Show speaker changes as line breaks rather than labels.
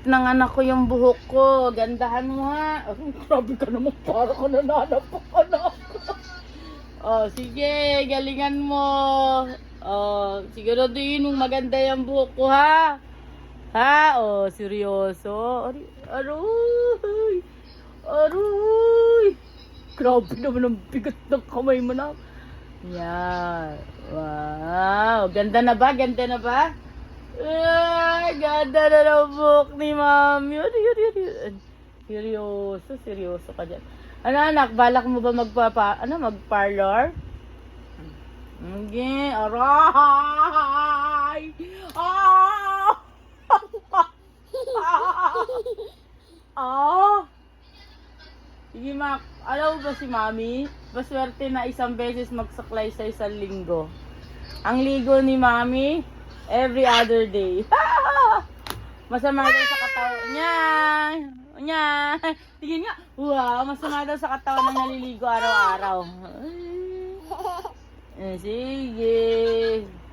Ng anak ko yung buhok ko. Gandahan mo ha. Oh, grabe ka naman. Para ka nananapak anak. Oh, sige. Galingan mo. Oh, siguraduhin mong maganda yung buhok ko ha. Ha? Oh, seryoso. Aroy. Aroy. Grabe naman ang bigat ng kamay mo na. Yan. Wow. Ganda na ba? Ganda na ba? Ay, ganda na ng buhok ni Mami. Seryoso, seryoso ka dyan. Ano anak, balak mo ba mag-parlor? Okay, aray! Ah! Ah! Sige, Mac. Alam mo ba si Mami? Baswerte na isang beses magsaklay sa isang linggo. Ang ligo ni Mami, every other day. Masama daw sa katawan niya. Niya. Tingin nga. Wow, masama daw sa katawan ng naliligo araw-araw. Sige.